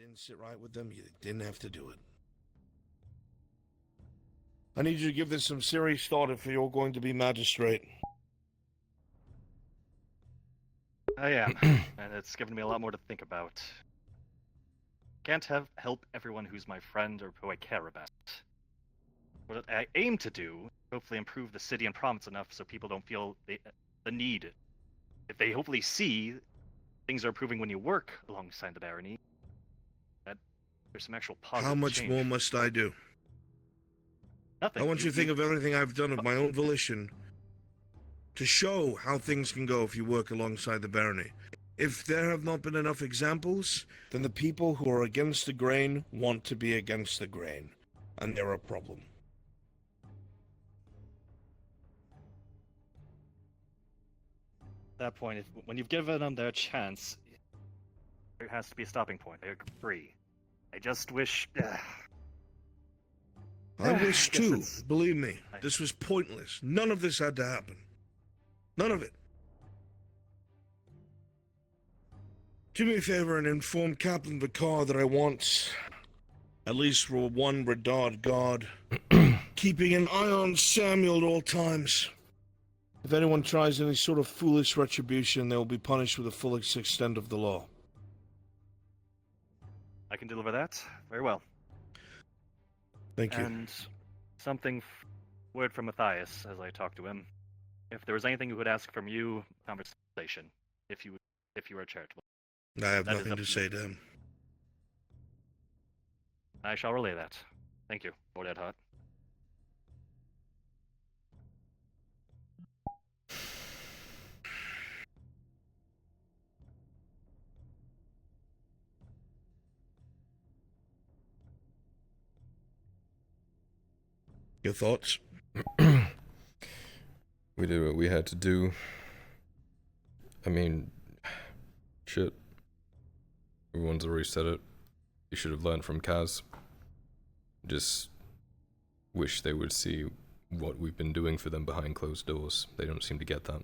didn't sit right with them, you didn't have to do it. I need you to give this some serious thought if you're going to be magistrate. I am, and it's given me a lot more to think about. Can't help everyone who's my friend or who I care about. What I aim to do, hopefully improve the city and province enough so people don't feel the need. If they hopefully see things are improving when you work alongside the barony, that there's some actual positive How much change. more must I do? Nothing. I want you to think of everything I've done of my own volition to show how things can go if you work alongside the barony. If there have not been enough examples, then the people who are against the grain want to be against the grain, and they're a problem. At that point, when you've given them their chance, there has to be a stopping point. I agree. I just wish... I wish too, believe me. This was pointless. None of this had to happen. None of it. Do me a favor and inform Captain Vicar that I want at least one Redard guard keeping an eye on Samuel at all times. If anyone tries any sort of foolish retribution, they will be punished with the full extent of the law. I can deliver that. Very well. Thank you. And word from Matthias as I talk to him. If there was anything he would ask from you, conversation. If you were charitable. I have nothing to say to him. I shall relay that. Thank you, Lord Edhart. Your thoughts? We did what we had to do. I mean, shit. Everyone's already said it. You should have learned from Kaz. Just wish they would see what we've been doing for them behind closed doors. They don't seem to get that.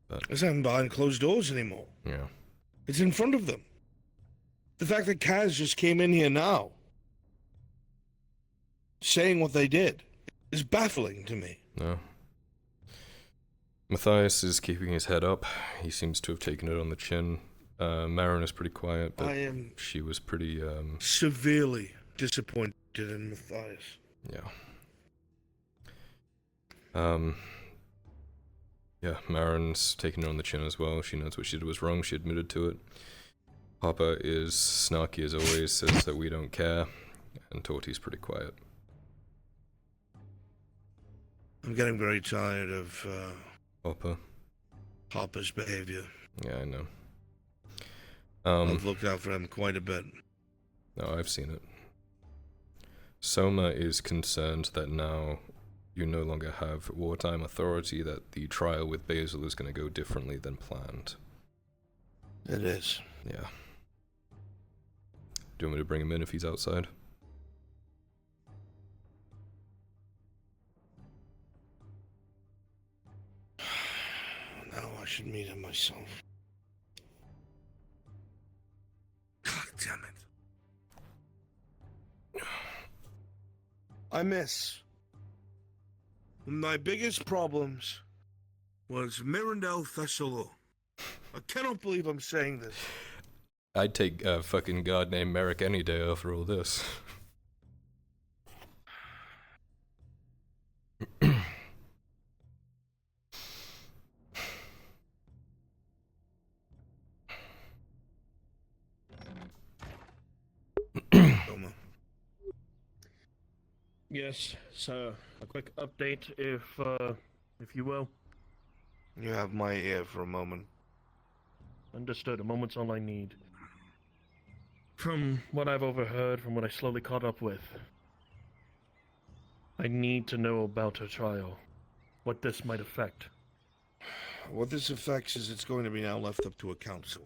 But It's not behind closed doors anymore. yeah. It's in front of them. The fact that Kaz just came in here now, saying what they did, is baffling to me. No. Matthias is keeping his head up. He seems to have taken it on the chin. Marin is pretty quiet, but she was pretty, severely disappointed in Matthias. Yeah. Yeah, Marin's taking it on the chin as well. She knows what she did was wrong. She admitted to it. Papa is snarky as always, says that we don't care. And Torty's pretty quiet. I'm getting very tired of, Papa's behavior. Yeah, I know. I've looked out for him quite a bit. No, I've seen it. Soma is concerned that now you no longer have wartime authority, that the trial with Basil is going to go differently than planned. It is. Yeah. Do you want me to bring him in if he's outside? No, I should meet him myself. God damn it. I miss. My biggest problems was Mirandel Thessalo. I cannot believe I'm saying this. I'd take a fucking god named Merrick any day after all this. Yes, so a quick update, if you will. You have my ear for a moment. Understood, a moment's all I need. From what I've overheard, from what I slowly caught up with, I need to know about her trial. What this might affect. What this affects is it's going to be now left up to a council.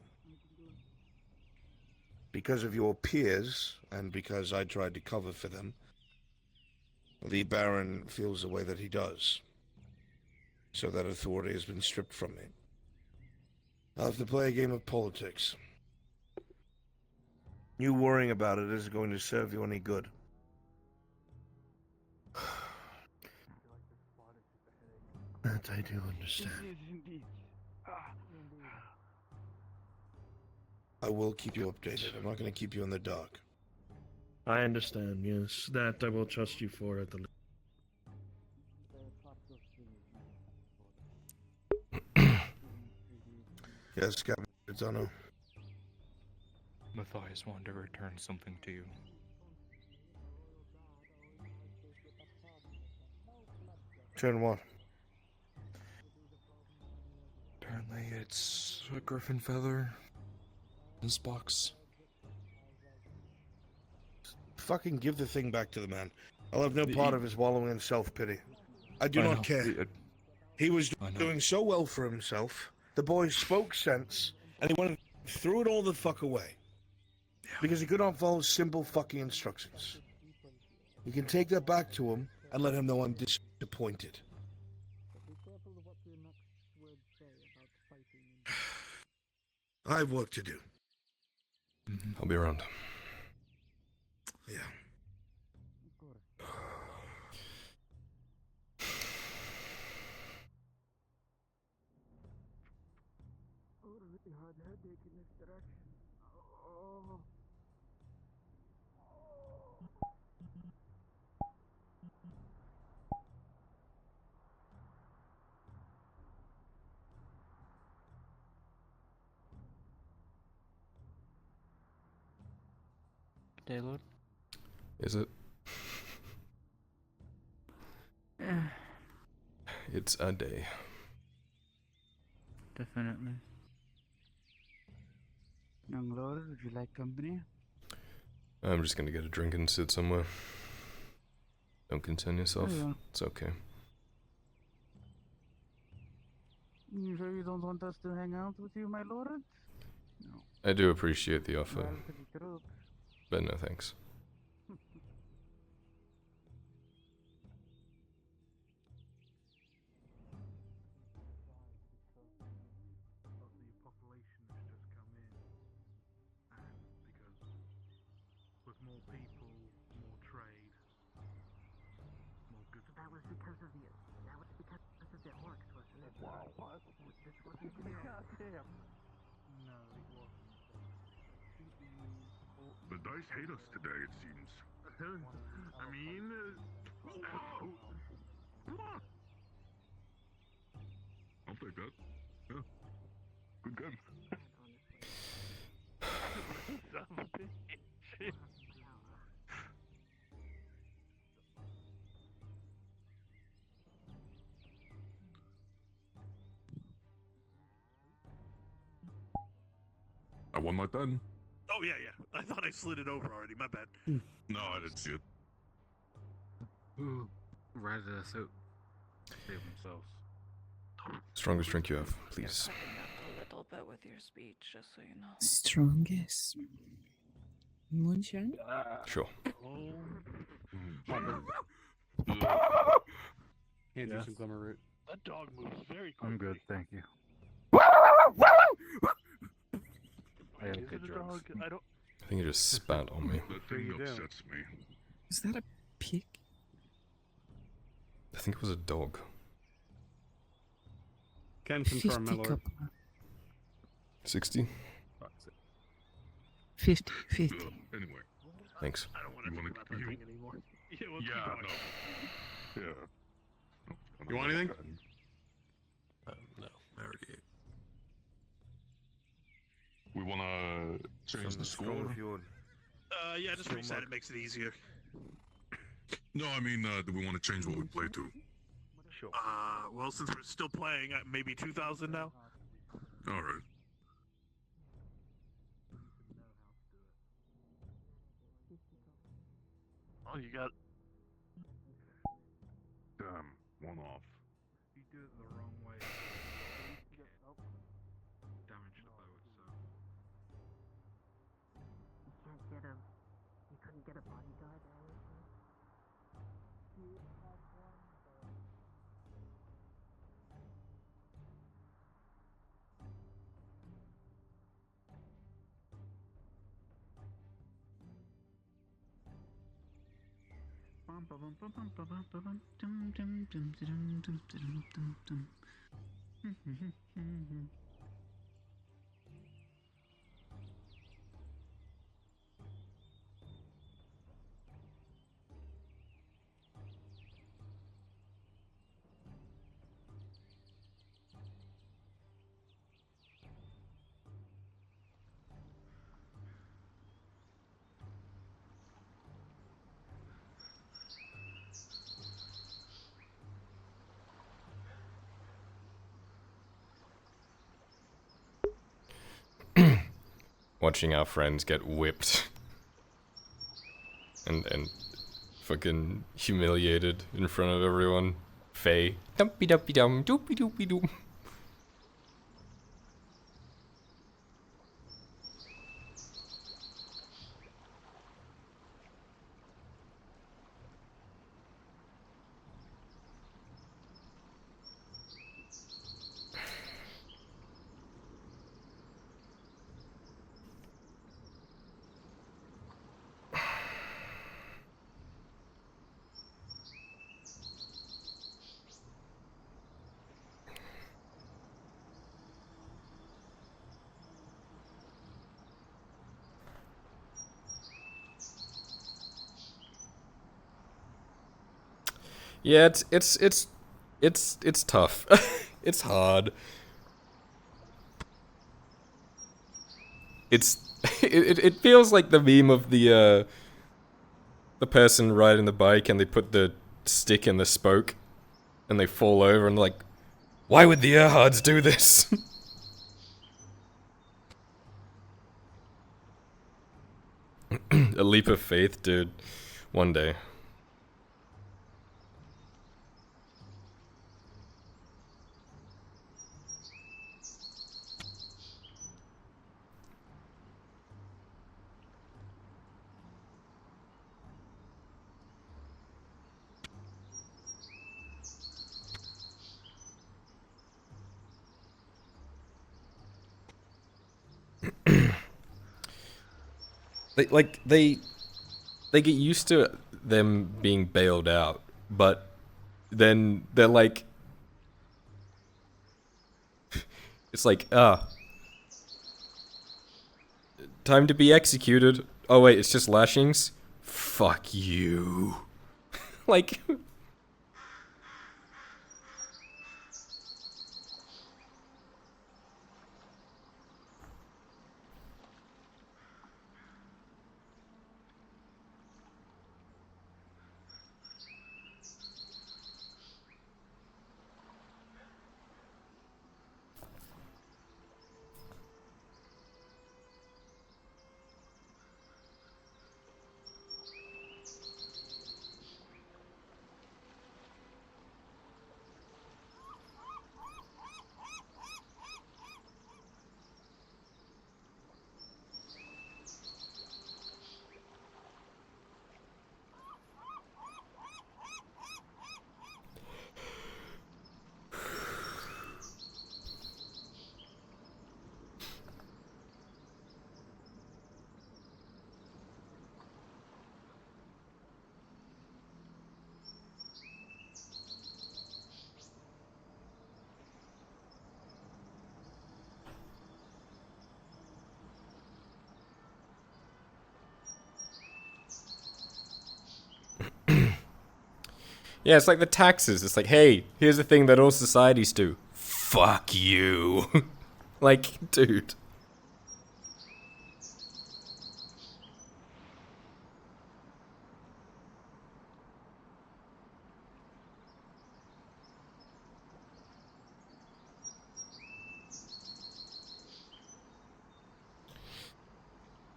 Because of your peers, and because I tried to cover for them, the Baron feels the way that he does. So that authority has been stripped from me. I'll have to play a game of politics. You worrying about it isn't going to serve you any good. That I do understand. I will keep you updated. I'm not going to keep you in the dark. I understand, yes. That I will trust you for at the least. Yes, Captain Pizzano. Matthias wanted to return something to you. Turn what? Apparently it's a griffin feather. This box. Fucking give the thing back to the man. I'll have no part of his wallowing in self-pity. I do I not know. care. He was I know. doing so well for himself. The boy spoke sense, and he went and threw it all the fuck away. Because he could not follow simple fucking instructions. You can take that back to him and let him know I'm disappointed. I have work to do. I'll be around. Yeah. Daylord? Is it? It's a day. Definitely. Young lord, would you like company? I'm just gonna get a drink and sit somewhere. Don't concern yourself. Oh, yeah. It's okay. You sure you don't want us to hang out with you, my lord? No. I do appreciate the offer, Well, pretty crook. but no thanks. With more people, more trade, more goods. That was because of the orcs, wasn't it? Wow, what? This wasn't the Goddamn. No, it wasn't. The dice hate us today, it seems. I mean, I'll take that. Yeah, good game. Son of a bitch. I won my 10. Oh, yeah. I thought I slid it over already. My bad. No, I didn't see it. Rise of the suit. Save themselves. Strongest drink you have, please. You're cutting up a little bit with your speech, just so you know. Strongest. Moonshine? Sure. Hand you some glimmer root. That dog moves very quickly. I'm good, thank you. I have Is good it a drugs. dog? I don't. I think you just spat on me. That thing upsets me. Is that a pig? I think it was a dog. Can confirm, my 50 lord. copper. 60? 50, 50. Anyway, Thanks. I don't want to You think wanna- about that you- thing anymore. Yeah, let's keep yeah, going. no. Yeah. No, You want anything? No, I already ate. We wanna change the score? If you would. Yeah, just Still reset mug. it. Makes it easier. No, I mean, do we want to change what we play to? Sure. Well, since we're still playing, maybe 2,000 now. All right. Oh, you got. Damn, one off. You do it the wrong way. Damage the bow itself. You couldn't get a bodyguard or anything? Watching our friends get whipped and fucking humiliated in front of everyone. Faye. Dumpy dumpy dum doopy doopy doom. Yeah, it's tough. It's hard. It feels like the meme of the person riding the bike and they put the stick in the spoke and they fall over and like, why would the Erhards do this? A leap of faith, dude. One day. They get used to them being bailed out, but then they're like, it's like, time to be executed. Oh wait, it's just lashings? Fuck you. Like, yeah, it's like the taxes. It's like, hey, here's the thing that all societies do. Fuck you. Like, dude.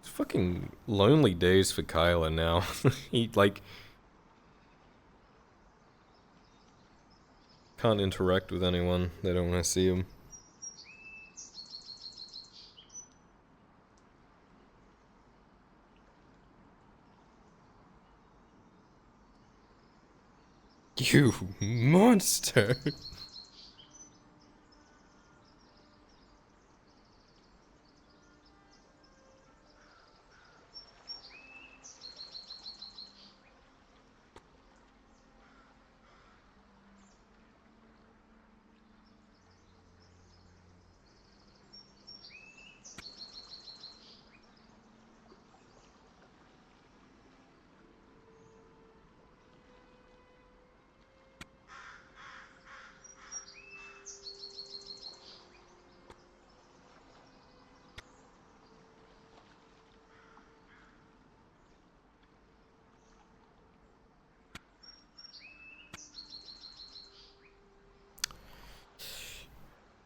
It's fucking lonely days for Kyler now. He, like, can't interact with anyone. They don't want to see him. You monster!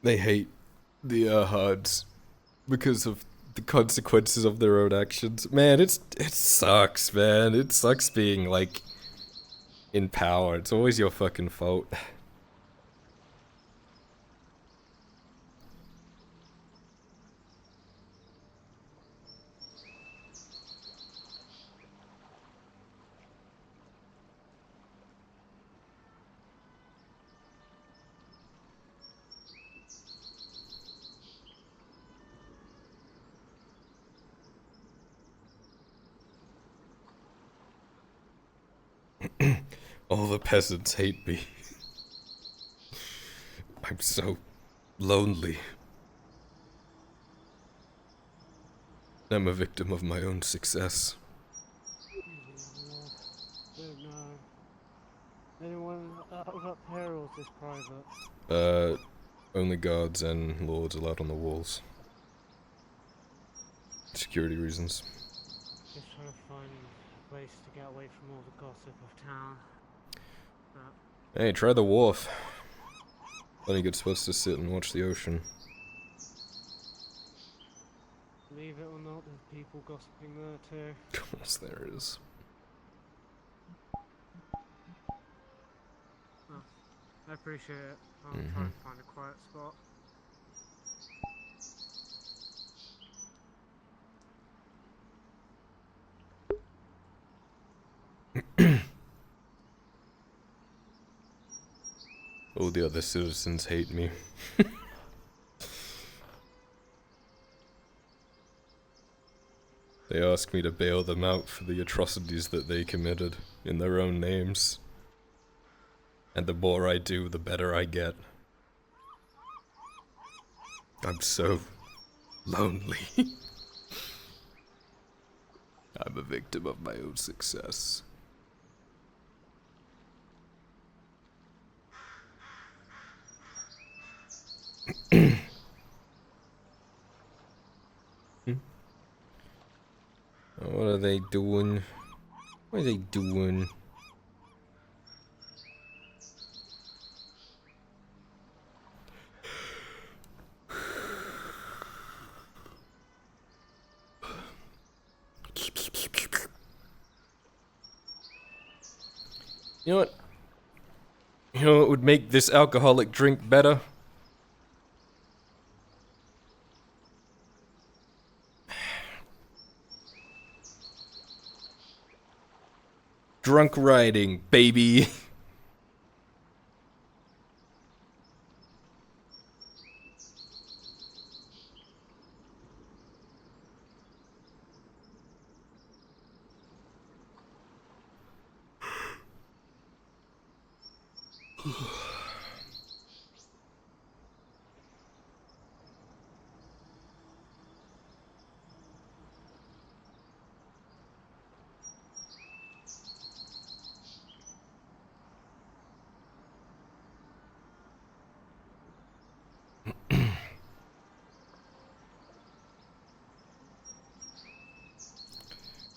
they hate the Hards because of the consequences of their own actions. Man, it sucks, man. It sucks being, like, in power. It's always your fucking fault. All the peasants hate me. I'm so lonely. I'm a victim of my own success. Don't know. Anyone out up here or is this private? Only guards and lords allowed on the walls. Security reasons. Just trying to find a place to get away from all the gossip of town. Hey, try the wharf. Plenty good spots to sit and watch the ocean. Believe it or not, there's people gossiping there too. Of course there is. Oh, I appreciate it. I'll try and find a quiet spot. All the other citizens hate me. They ask me to bail them out for the atrocities that they committed in their own names. And the more I do, the better I get. I'm so lonely. I'm a victim of my own success. What are they doing? What are they doing? You know what? You know what would make this alcoholic drink better? Drunk riding, baby.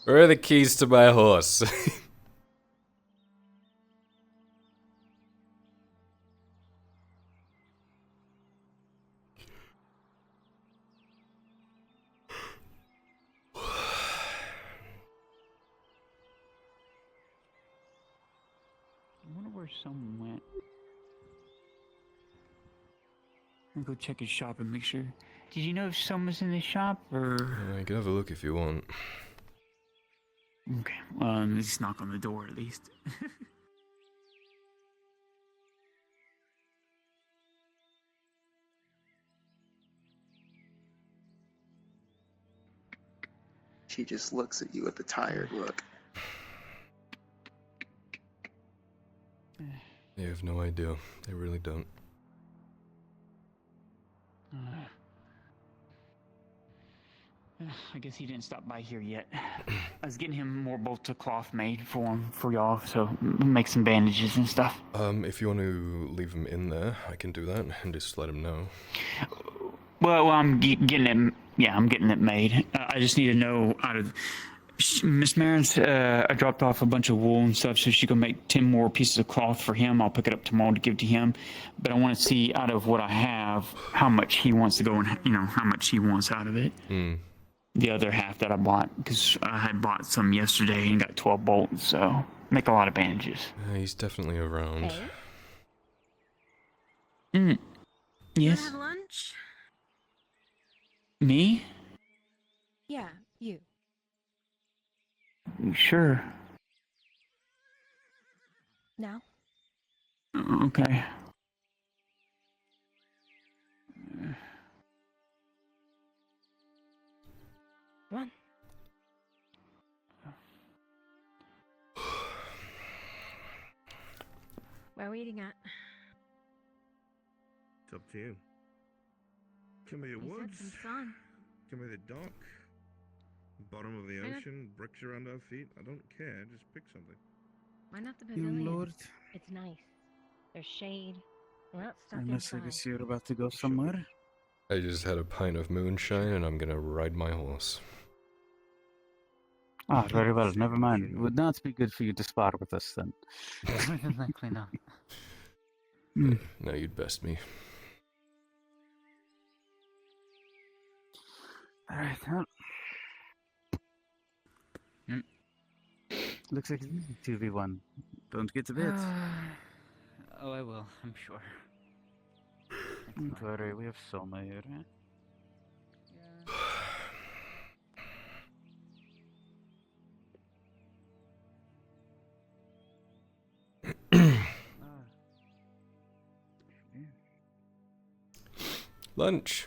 Where are the keys to my horse? I wonder where someone went. I'm gonna go check his shop and make sure. Did you know if someone's in the shop or? I can have a look if you want. Okay, let's knock on the door at least. She just looks at you with a tired look. They have no idea. They really don't. I guess he didn't stop by here yet. I was getting him more bolts of cloth made for y'all, so make some bandages and stuff. If you want to leave him in there, I can do that and just let him know. Well, I'm getting it. Yeah, I'm getting it made. I just need to know out of Miss Marin's, I dropped off a bunch of wool and stuff, so she can make 10 more pieces of cloth for him. I'll pick it up tomorrow to give to him. But I want to see out of what I have, how much he wants to go and, how much he wants out of it. The other half that I bought, because I had bought some yesterday and got 12 bolts, so make a lot of bandages. He's definitely around. Yes. Wanna have lunch? Me? Yeah, you. Sure. Now? Okay. Come on. Where are we eating at? It's up to you. Can be the We said woods. some sun. Can be the dock. Bottom of the Why not- ocean. Bricks around our feet. I don't care. Just pick something. Why not the Young pavilion? lord, It's nice. There's shade. We're not stuck unless I inside. guess you're about to go somewhere. I just had a pint of moonshine and I'm gonna ride my horse. Ah, very well. Never mind. It would not be good for you to spar with us then. More than likely not. No, you'd best me. Alright, well. Looks like it's 2v1. Don't get a bit. Oh, I will, I'm sure. Don't worry, we have Soma here. Lunch.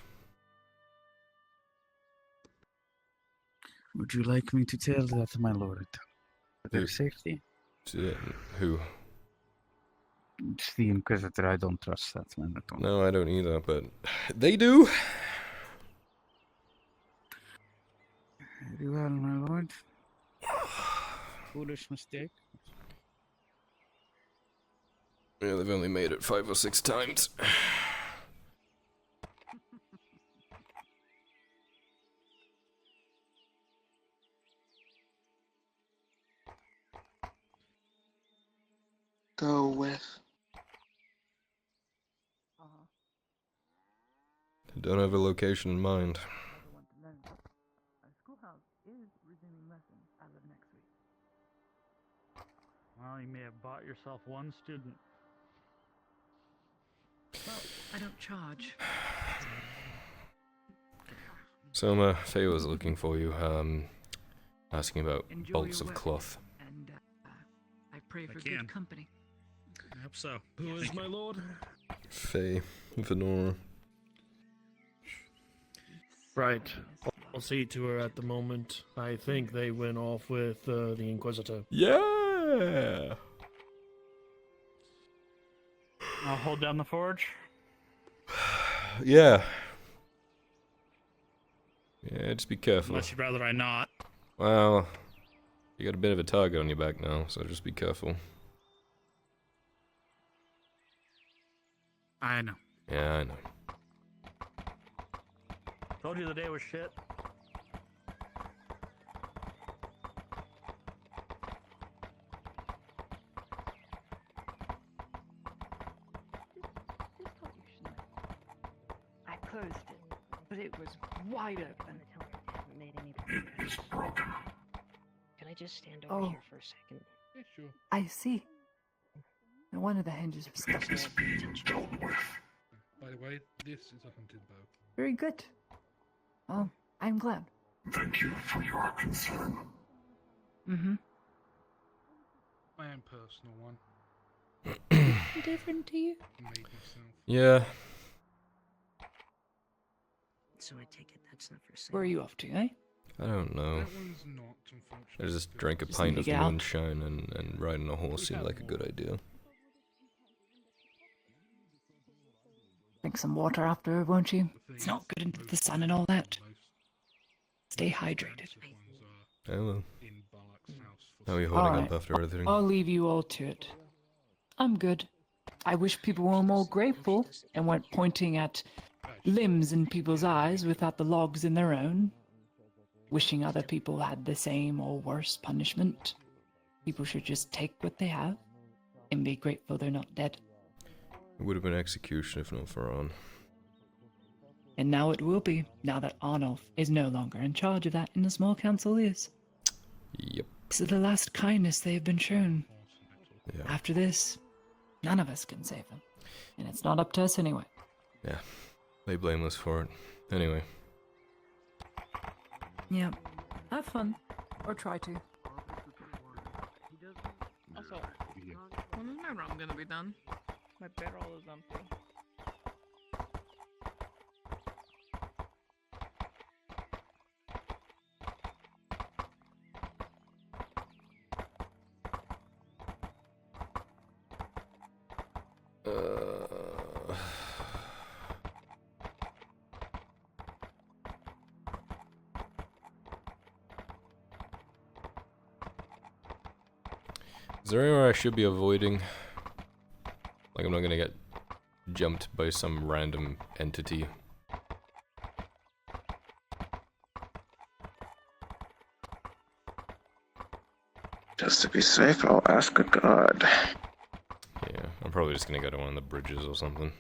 Would you like me to tell that, my lord? For their Who? safety? Who? It's the Inquisitor. I don't trust that man at all. No, I don't either, but they do. Very well, my lord. Foolish mistake. Yeah, they've only made it 5 or 6 times. Go with. I don't have a location in mind. Our schoolhouse is resuming lessons as of next week. Well, you may have bought yourself one student. Well, I don't charge. Soma, Faye was looking for you, asking about Enjoy bolts your of weapon, cloth. And I pray for can. good company. I hope so. Who is my lord? Faye, Venora. Right. I'll see to her at the moment. I think they went off with the Inquisitor. Yeah! I'll hold down the forge. Yeah. Yeah, just be careful. Unless you'd rather I not. Well, you got a bit of a target on your back now, so just be careful. I know. Yeah, I know. Told you the day was shit. I closed it, but it was wide open. It is broken. Can I just stand over Oh. here for a second? Yeah, sure. I see. No wonder the hinges were Let stuck. this be dealt with. By the way, this is a hunting bow. Very good. Well, I'm glad. Thank you for your concern. Mm-hmm. My own personal one. Different to you? Made myself. Yeah. So I take it that's not for sale. Where are you off to, eh? I don't know. That one's not, I unfortunately. just drank a Just pint need of to get out. moonshine and riding a horse seemed like a good idea. Drink some water after, won't you? It's not good into the sun and all that. Stay hydrated. I will. In Balak's house for How are you holding up Alright. after everything? I'll leave you all to it. I'm good. I wish people were more grateful and weren't pointing at limbs in people's eyes without the logs in their own. wishing other people had the same or worse punishment. People should just take what they have and be grateful they're not dead. It would have been execution if not for On. And now it will be, now that Arnulf is no longer in charge of that and the small council is. Yep. This is the last kindness they have been shown. Yeah. After this, none of us can save them. And it's not up to us anyway. Yeah. They blame us for it. Anyway. Yeah. Have fun. Or try to. Also, when is my rum gonna be done? My barrel is empty. Is there anywhere I should be avoiding? Like I'm not gonna get jumped by some random entity. Just to be safe, I'll ask a god. Yeah, I'm probably just gonna go to one of the bridges or something.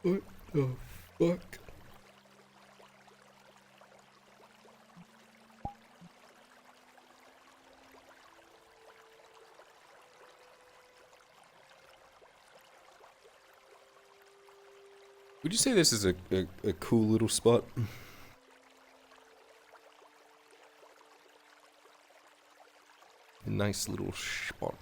What the fuck? Would you say this is a cool little spot? Nice little spot.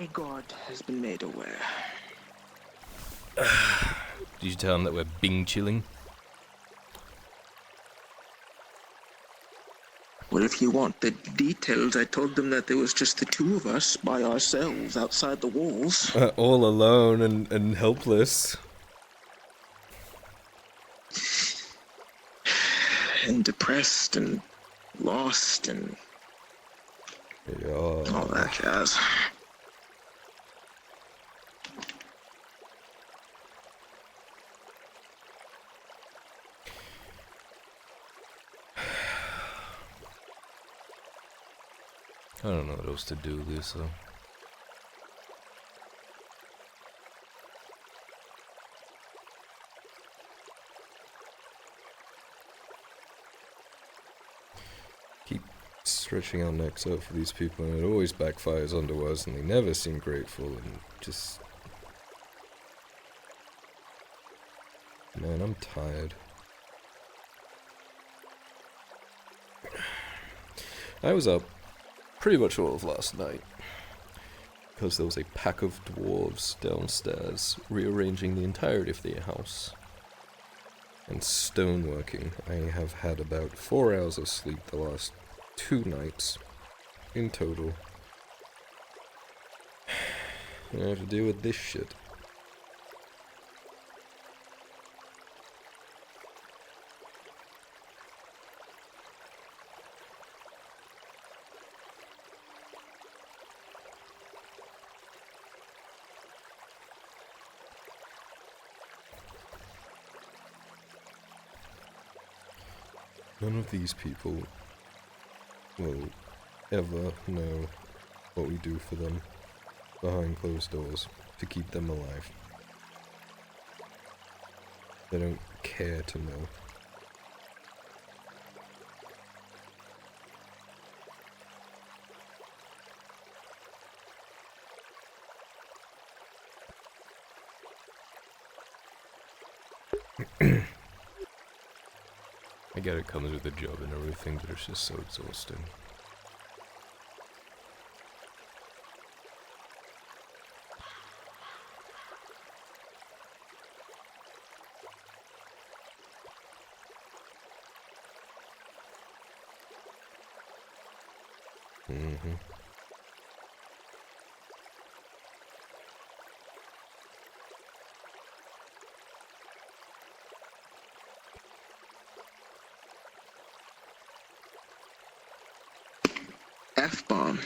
A god has been made aware. Did you tell them that we're Bing chilling? Well, if you want the details, I told them that there was just the two of us by ourselves outside the walls. All alone and helpless. And depressed and lost and all that jazz. I don't know what else to do with this though. Keep stretching our necks out for these people and it always backfires onto us and they never seem grateful and just... Man, I'm tired. I was up pretty much all of last night because there was a pack of dwarves downstairs rearranging the entirety of their house and stoneworking. I have had about 4 hours of sleep the last 2 nights in total. I have to deal with this shit. None of these people will ever know what we do for them behind closed doors to keep them alive. They don't care to know. I get it comes with the job and everything, but it's just so exhausting. Mm-hmm. F-bomb.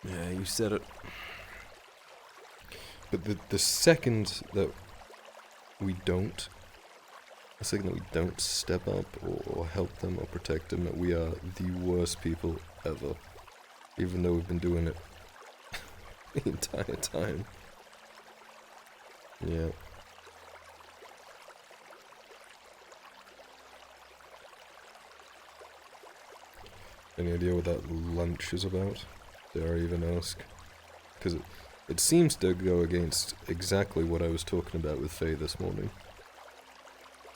Yeah, you said it. But the second that we don't, step up or help them or protect them, we are the worst people ever. Even though we've been doing it the entire time. Yeah. Any idea what that lunch is about? Dare I even ask? Because it seems to go against exactly what I was talking about with Faye this morning.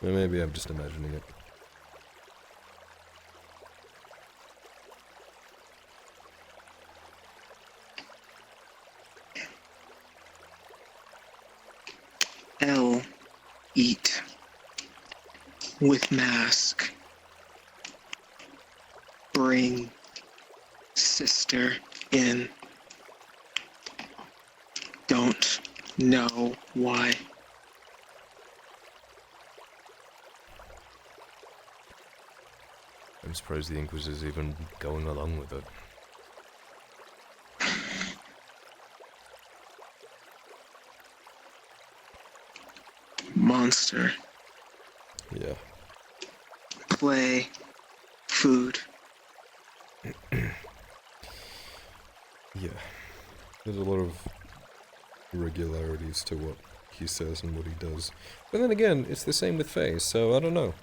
Or maybe I'm just imagining it. L. Eat. With mask. Bring sister in. Don't know why. I'm surprised the Inquisitor's even going along with it. Monster. Yeah. Play. Food. Yeah. There's a lot of irregularities to what he says and what he does. But then again, it's the same with Faye, so I don't know.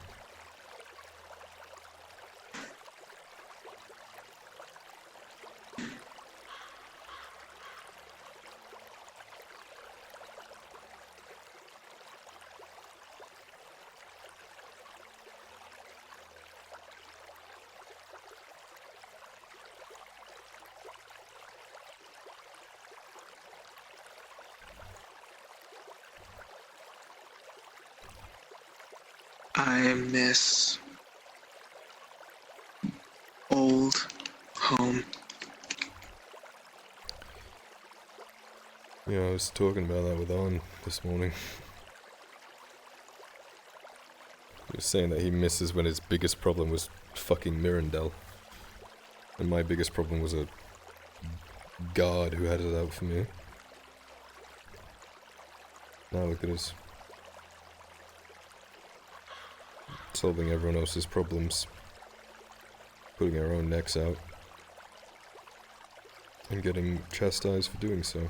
I miss old home. Yeah, I was talking about that with Owen this morning. He was saying that he misses when his biggest problem was fucking Mirandel. And my biggest problem was a guard who had it out for me. Now look at us. Solving everyone else's problems. Putting our own necks out. And getting chastised for doing so.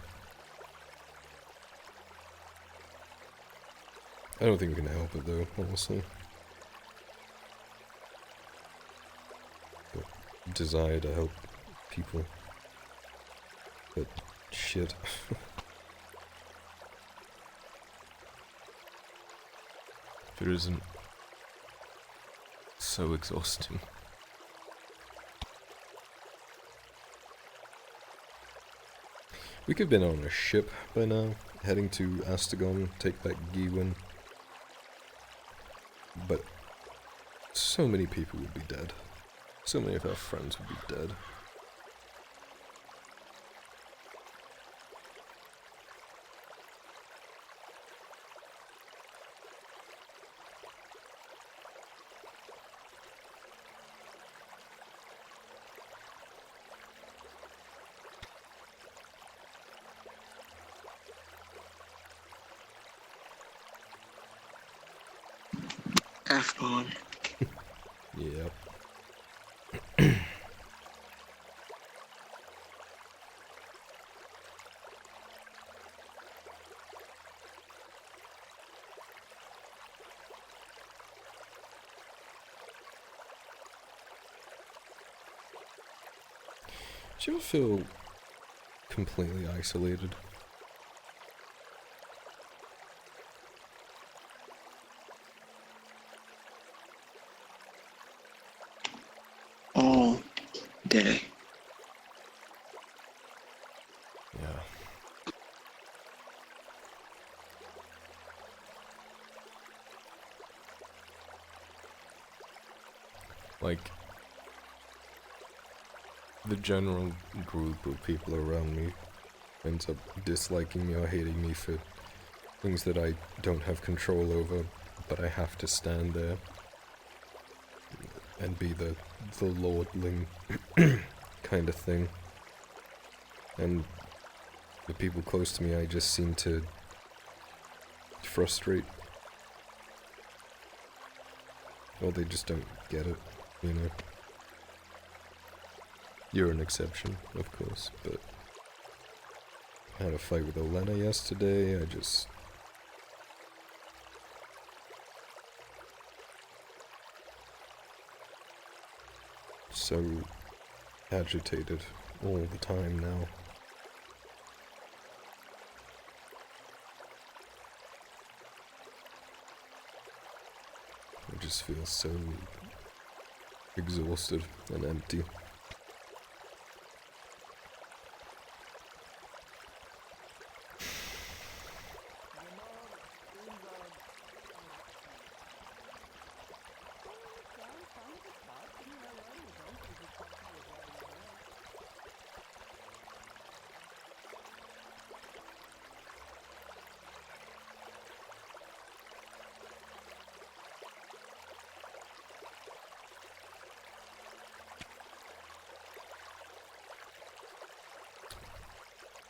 I don't think we can help it though, honestly. The desire to help people. But shit. If it isn't so exhausting. We could have been on a ship by now, heading to Astagon, take back Gewin. But so many people would be dead. So many of our friends would be dead. half pawn. Yep. Do you ever feel completely isolated? All day. Yeah. Like, the general group of people around me ends up disliking me or hating me for things that I don't have control over, but I have to stand there and be the lordling kind of thing. And the people close to me, I just seem to frustrate. Or they just don't get it, you know. You're an exception, of course, but I had a fight with Elena yesterday. I just... so agitated all the time now. I just feel so exhausted and empty.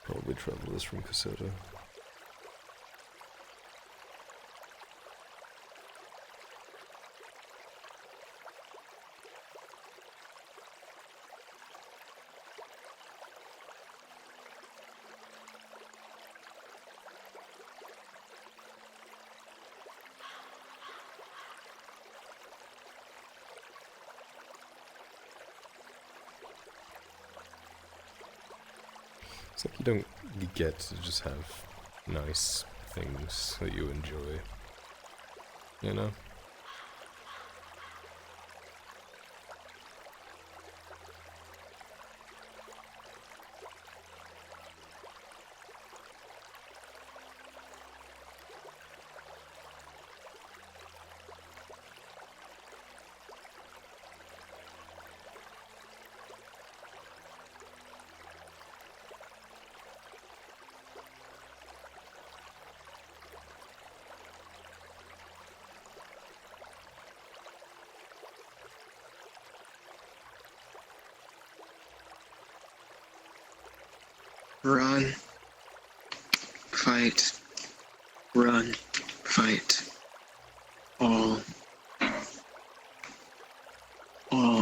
Probably travelers from Cassetta. It's like you get to just have nice things that you enjoy, you know? Run. Fight. Run. Fight. All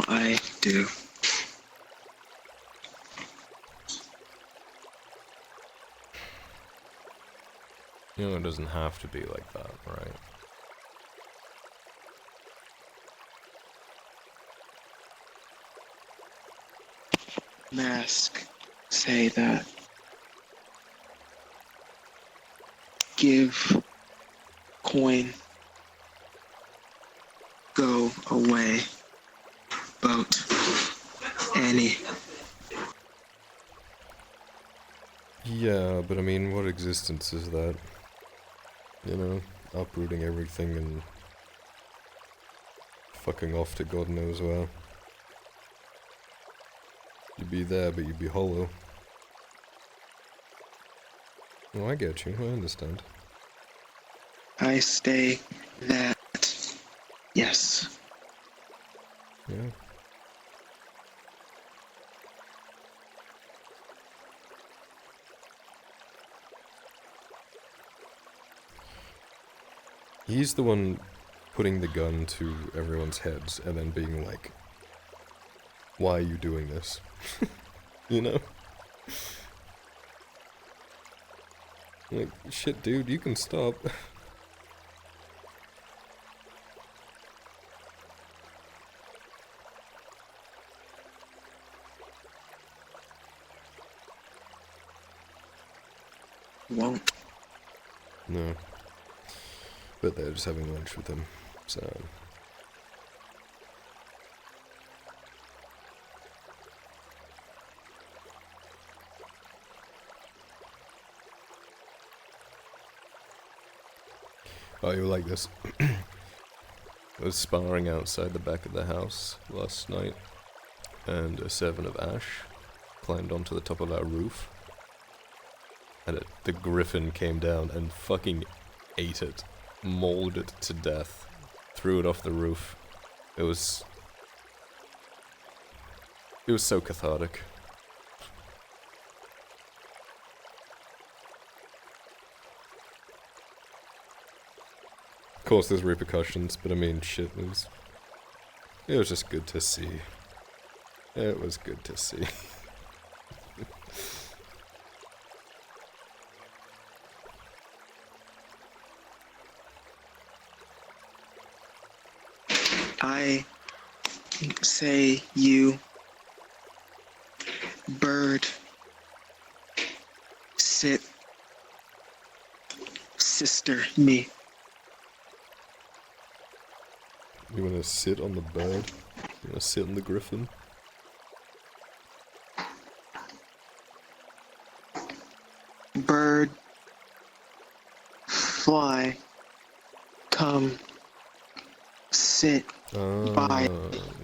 I do. You know, it doesn't have to be like that, right? Mask. Say that. Give. Coin. Go away. Boat. Annie. Yeah, but I mean, what existence is that? You know, uprooting everything and fucking off to God knows where. You'd be there, but you'd be hollow. Oh, I get you. I understand. I stay that. Yes. Yeah. He's the one putting the gun to everyone's heads and then being like, why are you doing this? You know? Like, shit, dude, you can stop. Won't. No. But they're just having lunch with him, so... Oh, you like this? I was sparring outside the back of the house last night, and a servant of Ash climbed onto the top of our roof, and the griffin came down and fucking ate it, mauled it to death, threw it off the roof. It was so cathartic. Of course there's repercussions, but I mean, shit, it was just good to see. It was good to see. I say you, bird, sit, sister, me. You wanna sit on the bird? You wanna sit on the griffin? Bird, fly, come, sit by,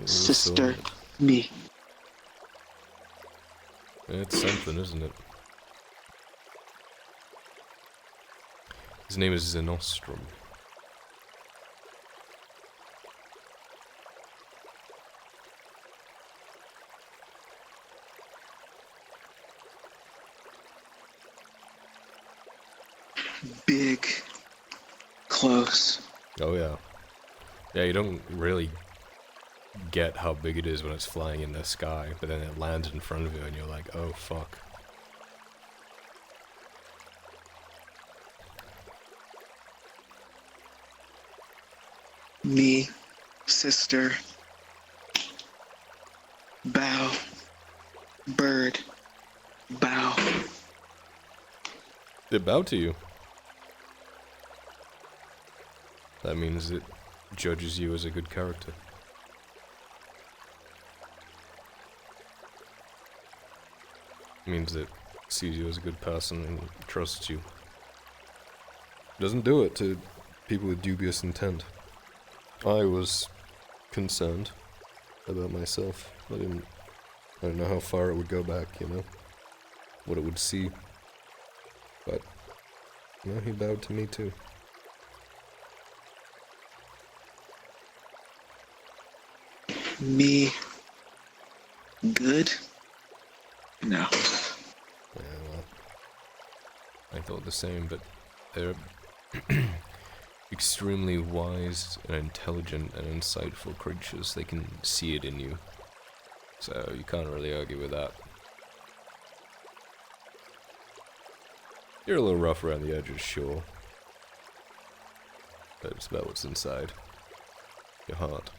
sister, me. It's something, isn't it? His name is Zenostrom. Big, close. Oh yeah. Yeah, you don't really get how big it is when it's flying in the sky, but then it lands in front of you and you're like, oh fuck. Me, sister, bow, bird, bow. They bow to you. That means it judges you as a good character. It means it sees you as a good person and trusts you. It doesn't do it to people with dubious intent. I was concerned about myself. I don't know how far it would go back, you know? What it would see. But, no, he bowed to me too. Me, good? No. Yeah, well, I thought the same, but they're extremely wise and intelligent and insightful creatures. They can see it in you. So you can't really argue with that. You're a little rough around the edges, sure. But it's about what's inside. Your heart.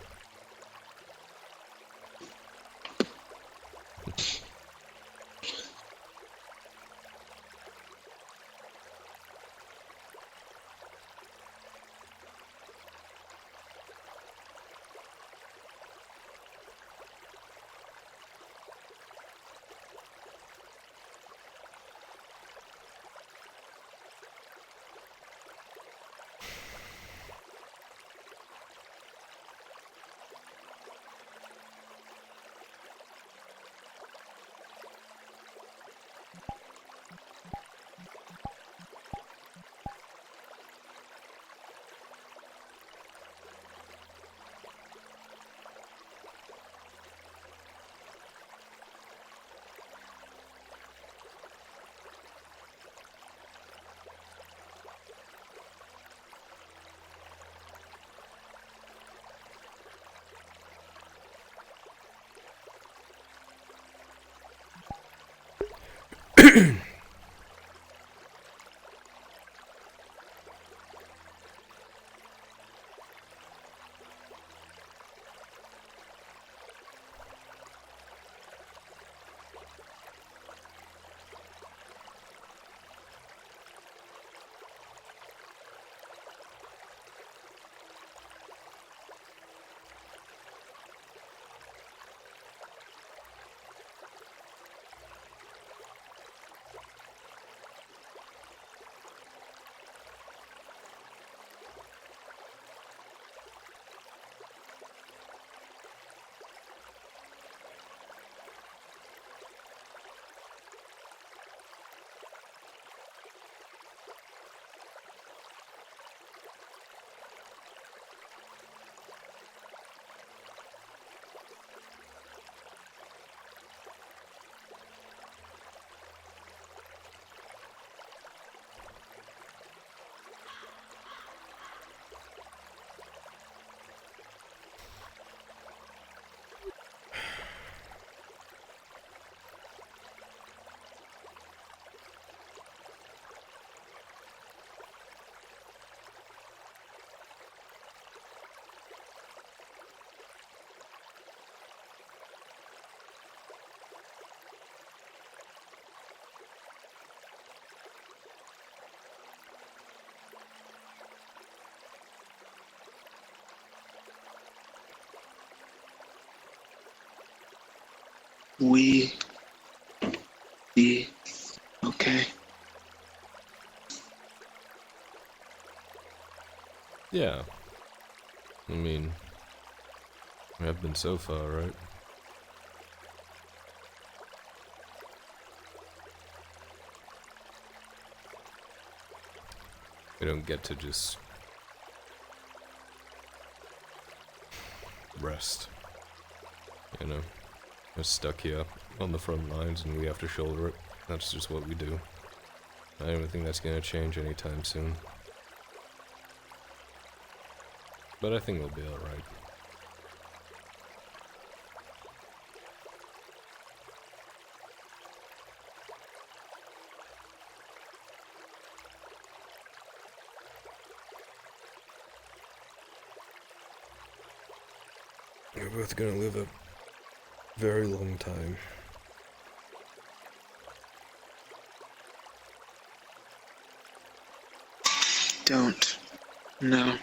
We be okay. Yeah. I mean, we have been so far, right? We don't get to just rest, you know? We're stuck here on the front lines and we have to shoulder it. That's just what we do. I don't think that's gonna change anytime soon. But I think we'll be alright. We're both gonna live a very long time. Don't. No.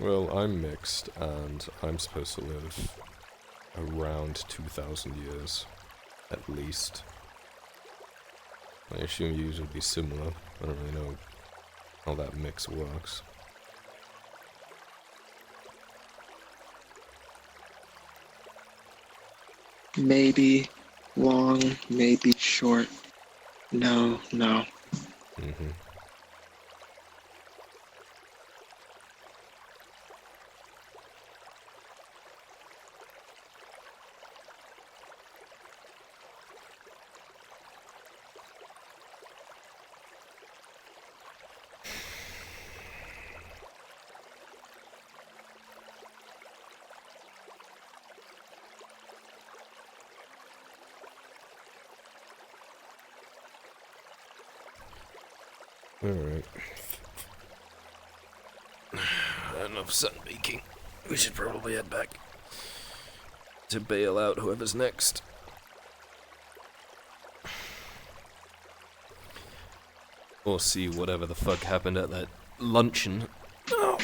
Well, I'm mixed, and I'm supposed to live around 2,000 years, at least. I assume yours would be similar. I don't really know how that mix works. Maybe long, maybe short. No, no. Mm-hmm. Alright. Enough sunbaking. We should probably head back to bail out whoever's next. Or see whatever the fuck happened at that luncheon. Oh.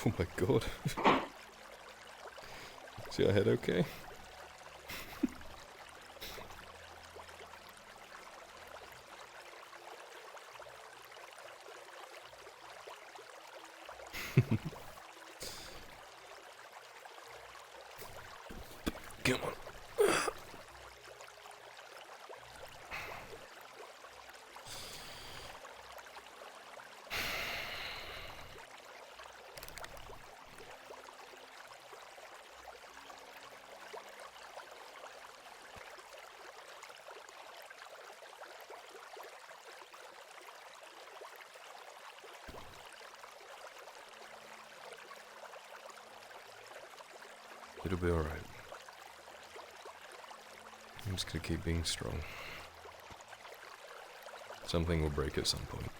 Oh my god. Is your head okay? Come on. It'll be alright. I'm just gonna keep being strong. Something will break at some point.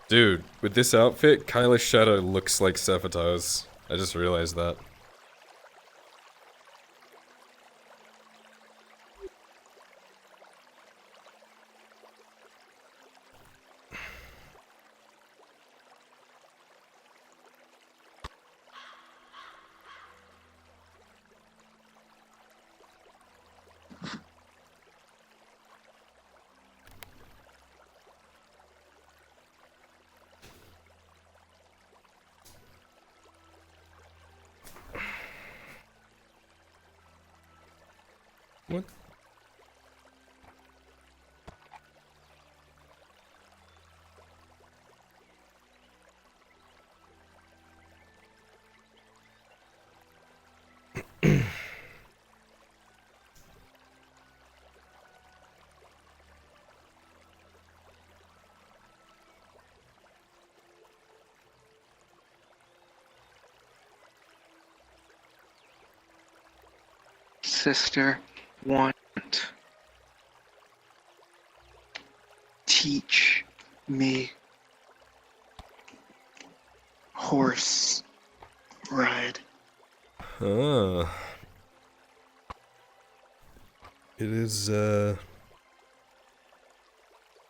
Dude, with this outfit, Kyla's shadow looks like Sephitar's. I just realized that. What? Sister, want. Teach me. Horse. Ride. Ah. It is,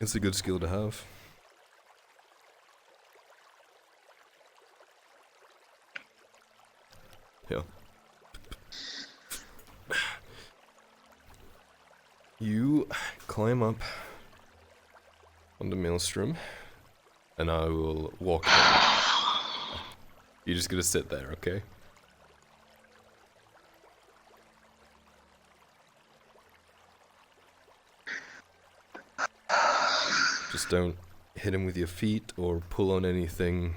it's a good skill to have. Yeah. You climb up on the maelstrom, and I will walk home. You're just gonna sit there, okay? Just don't hit him with your feet or pull on anything.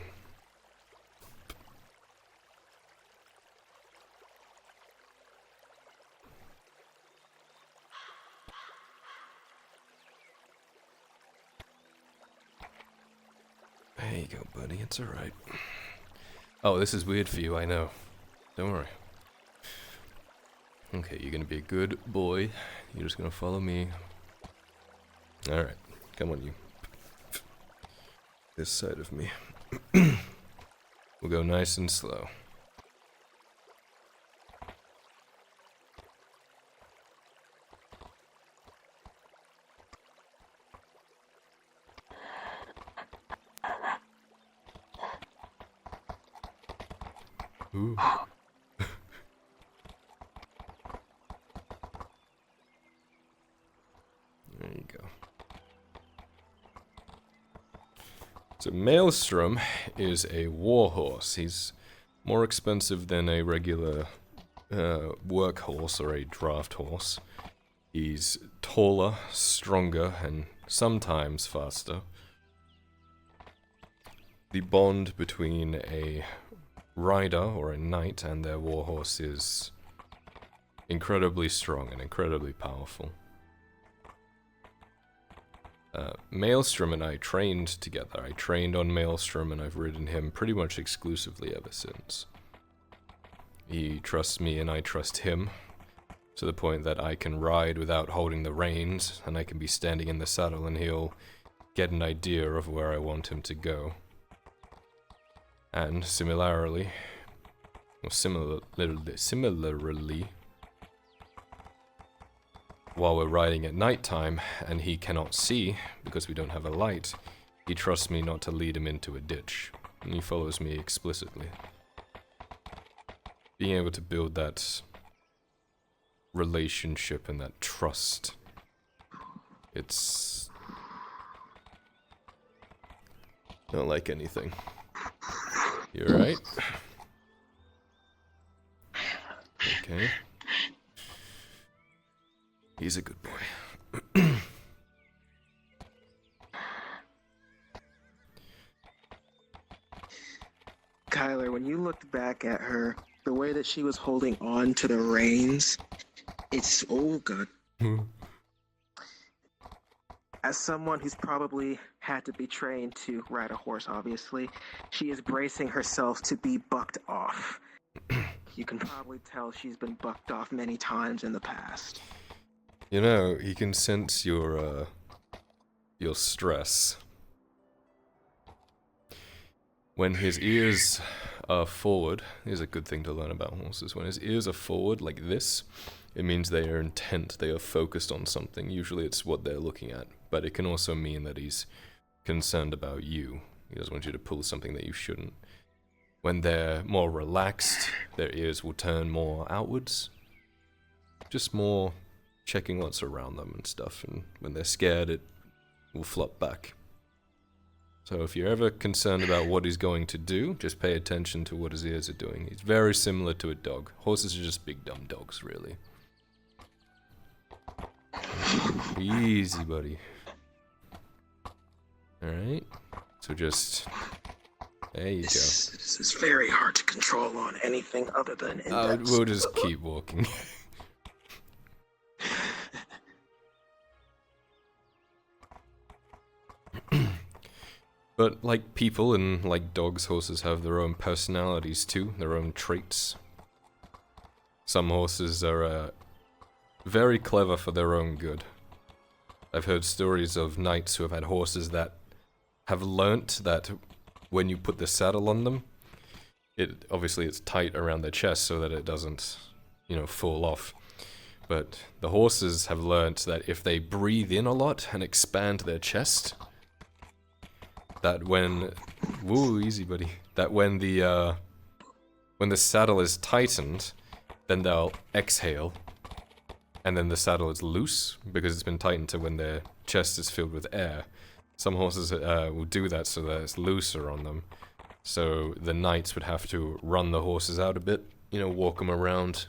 There you go, buddy. It's alright. Oh, this is weird for you, I know. Don't worry. Okay, you're gonna be a good boy. You're just gonna follow me. Alright, come on, you. This side of me. We'll go nice and slow. Ooh. There you go. So Maelstrom is a warhorse. He's more expensive than a regular workhorse or a draft horse. He's taller, stronger, and sometimes faster. The bond between a rider or a knight and their warhorse is incredibly strong and incredibly powerful. Maelstrom and I trained together. I trained on Maelstrom and I've ridden him pretty much exclusively ever since. He trusts me and I trust him, to the point that I can ride without holding the reins, and I can be standing in the saddle and he'll get an idea of where I want him to go. And similarly, while we're riding at nighttime and he cannot see because we don't have a light, he trusts me not to lead him into a ditch, and he follows me explicitly. Being able to build that relationship and that trust, it's not like anything. You alright? Okay. He's a good boy. Kyler, when you looked back at her, the way that she was holding on to the reins, it's oh god. As someone who's probably had to be trained to ride a horse, obviously, she is bracing herself to be bucked off. You can probably tell she's been bucked off many times in the past. You know, he can sense your stress. When his ears are forward, is a good thing to learn about horses. When his ears are forward like this, it means they are intent, they are focused on something. Usually it's what they're looking at, but it can also mean that he's concerned about you. He doesn't want you to pull something that you shouldn't. When they're more relaxed, their ears will turn more outwards. Just more checking what's around them and stuff, and when they're scared, it will flop back. So if you're ever concerned about what he's going to do, just pay attention to what his ears are doing. He's very similar to a dog. Horses are just big dumb dogs, really. Easy, buddy. Alright. So just... there you go. This is very hard to control on anything other than index. We'll just keep walking. But like people and like dogs, horses have their own personalities too, their own traits. Some horses are very clever for their own good. I've heard stories of knights who have had horses that have learnt that when you put the saddle on them, obviously it's tight around their chest so that it doesn't, you know, fall off. But the horses have learnt that if they breathe in a lot and expand their chest, that when, woo, easy buddy, that when the saddle is tightened, then they'll exhale, and then the saddle is loose, because it's been tightened to when their chest is filled with air. Some horses will do that so that it's looser on them. So the knights would have to run the horses out a bit, you know, walk them around,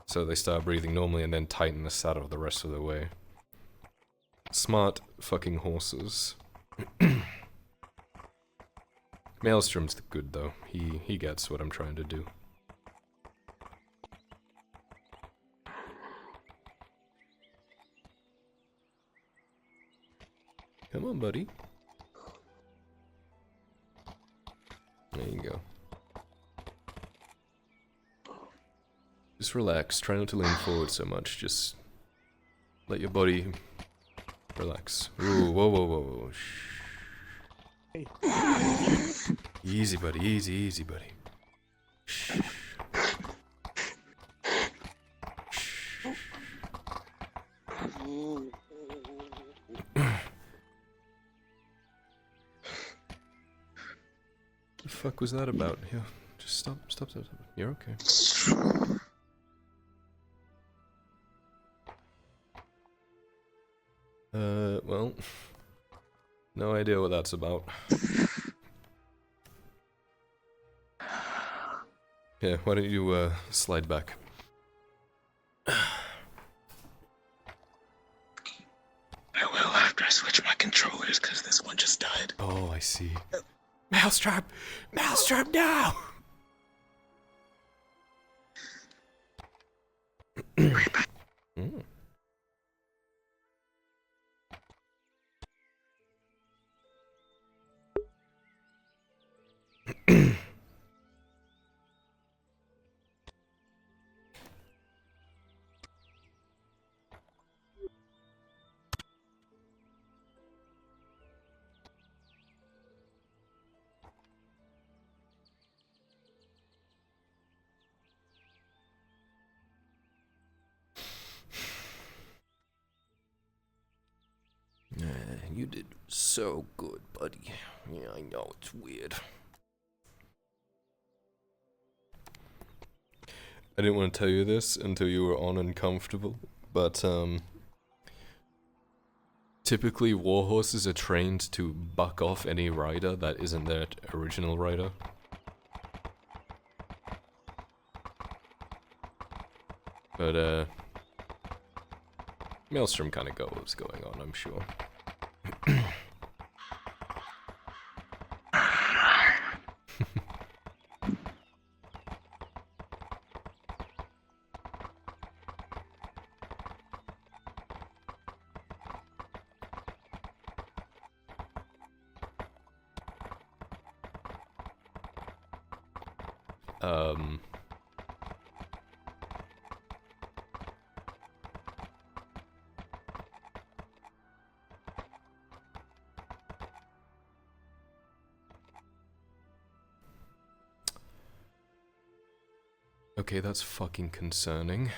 so they start breathing normally, and then tighten the saddle the rest of the way. Smart fucking horses. Maelstrom's the good though. He gets what I'm trying to do. Come on, buddy. There you go. Just relax. Try not to lean forward so much. Just let your body relax. Ooh, whoa, whoa, whoa, whoa. Shh. Easy, buddy. Easy, easy, buddy. Shh. Shh. The fuck was that about? Here, just stop. You're okay. Well, no idea what that's about. Yeah, why don't you, slide back? I will after I switch my controllers, because this one just died. Oh, I see. Maelstrom! Maelstrom, no! Mm. You did so good, buddy. Yeah, I know, it's weird. I didn't want to tell you this until you were on uncomfortable, but, typically war horses are trained to buck off any rider that isn't their original rider. But, Maelstrom kind of got what's going on, I'm sure. Okay, that's fucking concerning.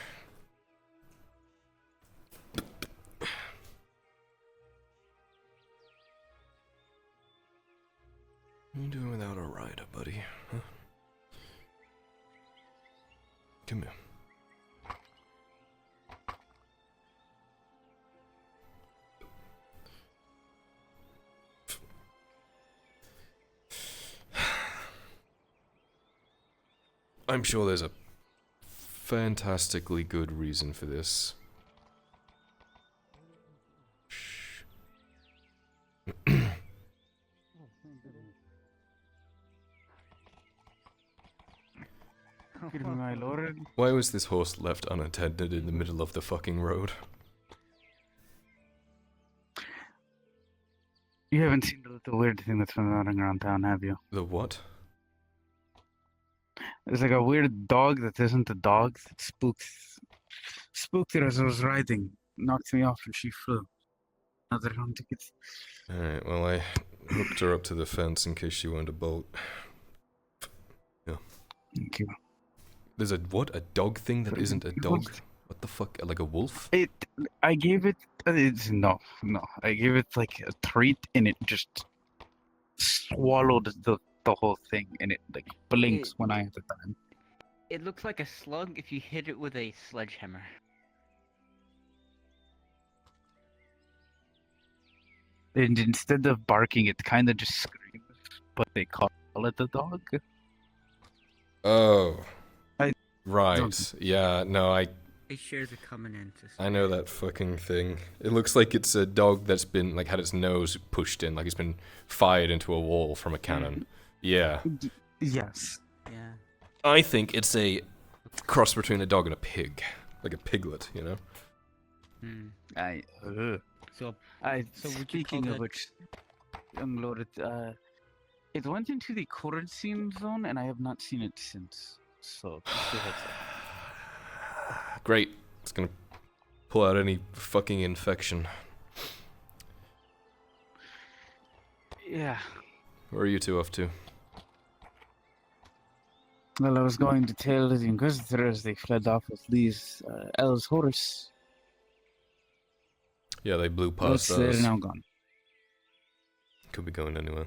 What are you doing without a rider, buddy? Huh? Come here. I'm sure there's a fantastically good reason for this. Shh. My lord. Why was this horse left unattended in the middle of the fucking road? You haven't seen the weird thing that's been running around town, have you? The what? There's like a weird dog that isn't a dog that spooked her as I was riding, knocked me off and she flew. Now that I don't think it's... Alright, well I hooked her up to the fence in case she wanted to bolt. Yeah. Thank you. There's a what? A dog thing that isn't a dog? What the fuck? Like a wolf? I gave it... no. I gave it like a treat and it just swallowed the whole thing and it like blinks when I have the time. It looks like a slug if you hit it with a sledgehammer. And instead of barking, it kind of just screams, but they call it a dog. Oh. Right. Yeah, no, It shares a common ancestor. I know that fucking thing. It looks like it's a dog that's been, like, had its nose pushed in, like it's been fired into a wall from a cannon. Yeah. Yes. Yeah. I think it's a cross between a dog and a pig. Like a piglet, you know? So would you Speaking call of which, young lord, it went into the quarantine zone and I have not seen it since. So, just a heads up. Great. It's gonna pull out any fucking infection. Yeah. Where are you two off to? Well, I was going to tell the Inquisitor as they fled off with Lee's El's horse. Yeah, they blew past They're us. now gone. Could be going anywhere.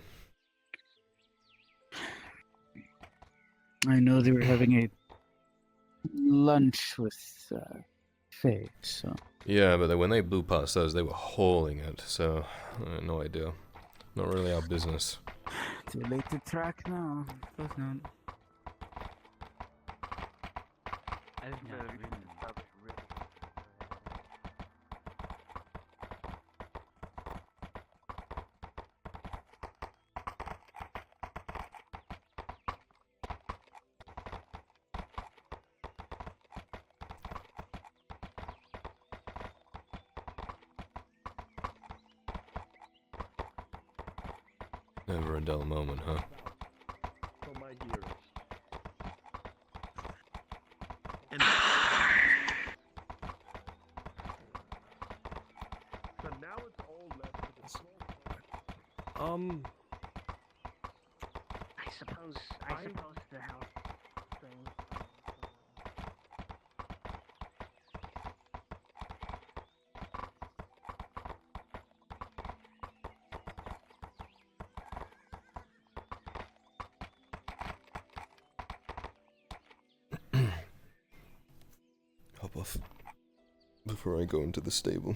I know they were having a lunch with Faye, so... Yeah, but when they blew past us, they were hauling it, so I had no idea. Not really our business. Too late to track now. Suppose not. Never a dull moment, huh? For my heroes. So now it's all left to the small. I suppose the house thing. Hop off before I go into the stable.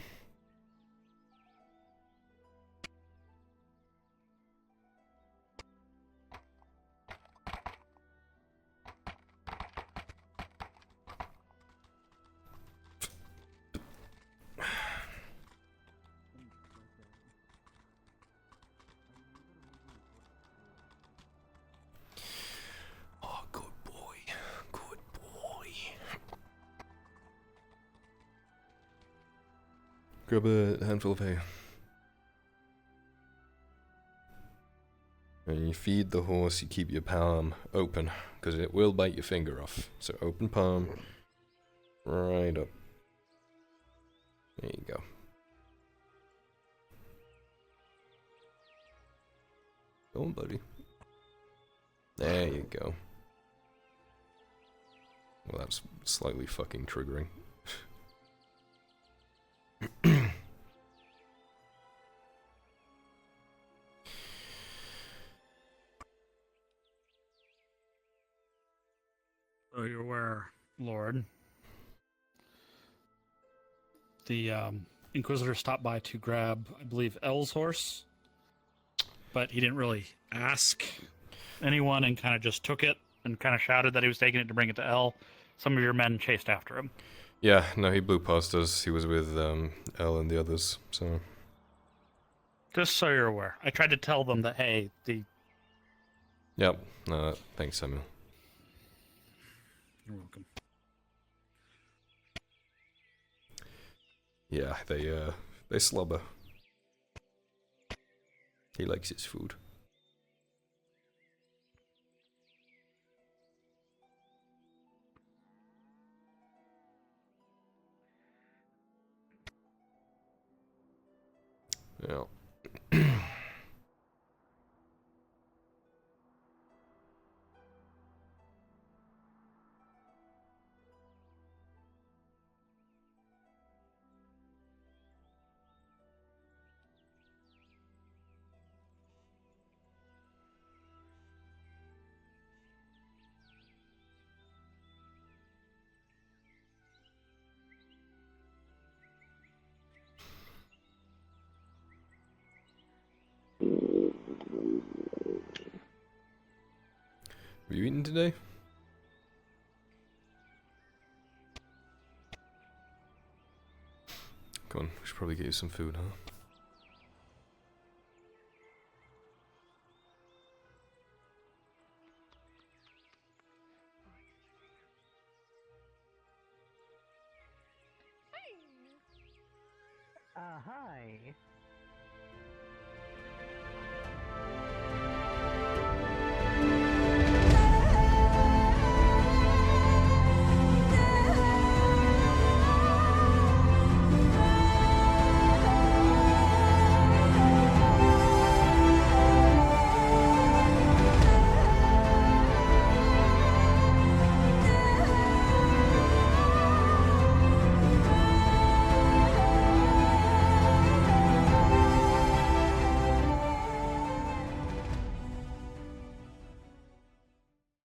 Oh, good boy. Good boy. Grab a handful of hay. When you feed the horse, you keep your palm open, because it will bite your finger off. So open palm, right up. There you go. Go on, buddy. There you go. Well, that's slightly fucking triggering. So you're aware, Lord. The Inquisitor stopped by to grab, I believe, L's horse, but he didn't really ask anyone and kind of just took it and kind of shouted that he was taking it to bring it to L. Some of your men chased after him. Yeah, no, he blew past us. He was with Elle and the others, so... Just so you're aware. I tried to tell them that, hey, the... Yep, thanks, Samuel. You're welcome. Yeah, they slobber. He likes his food. Yeah. Have you eaten today? Come on, we should probably get you some food, huh? Hi.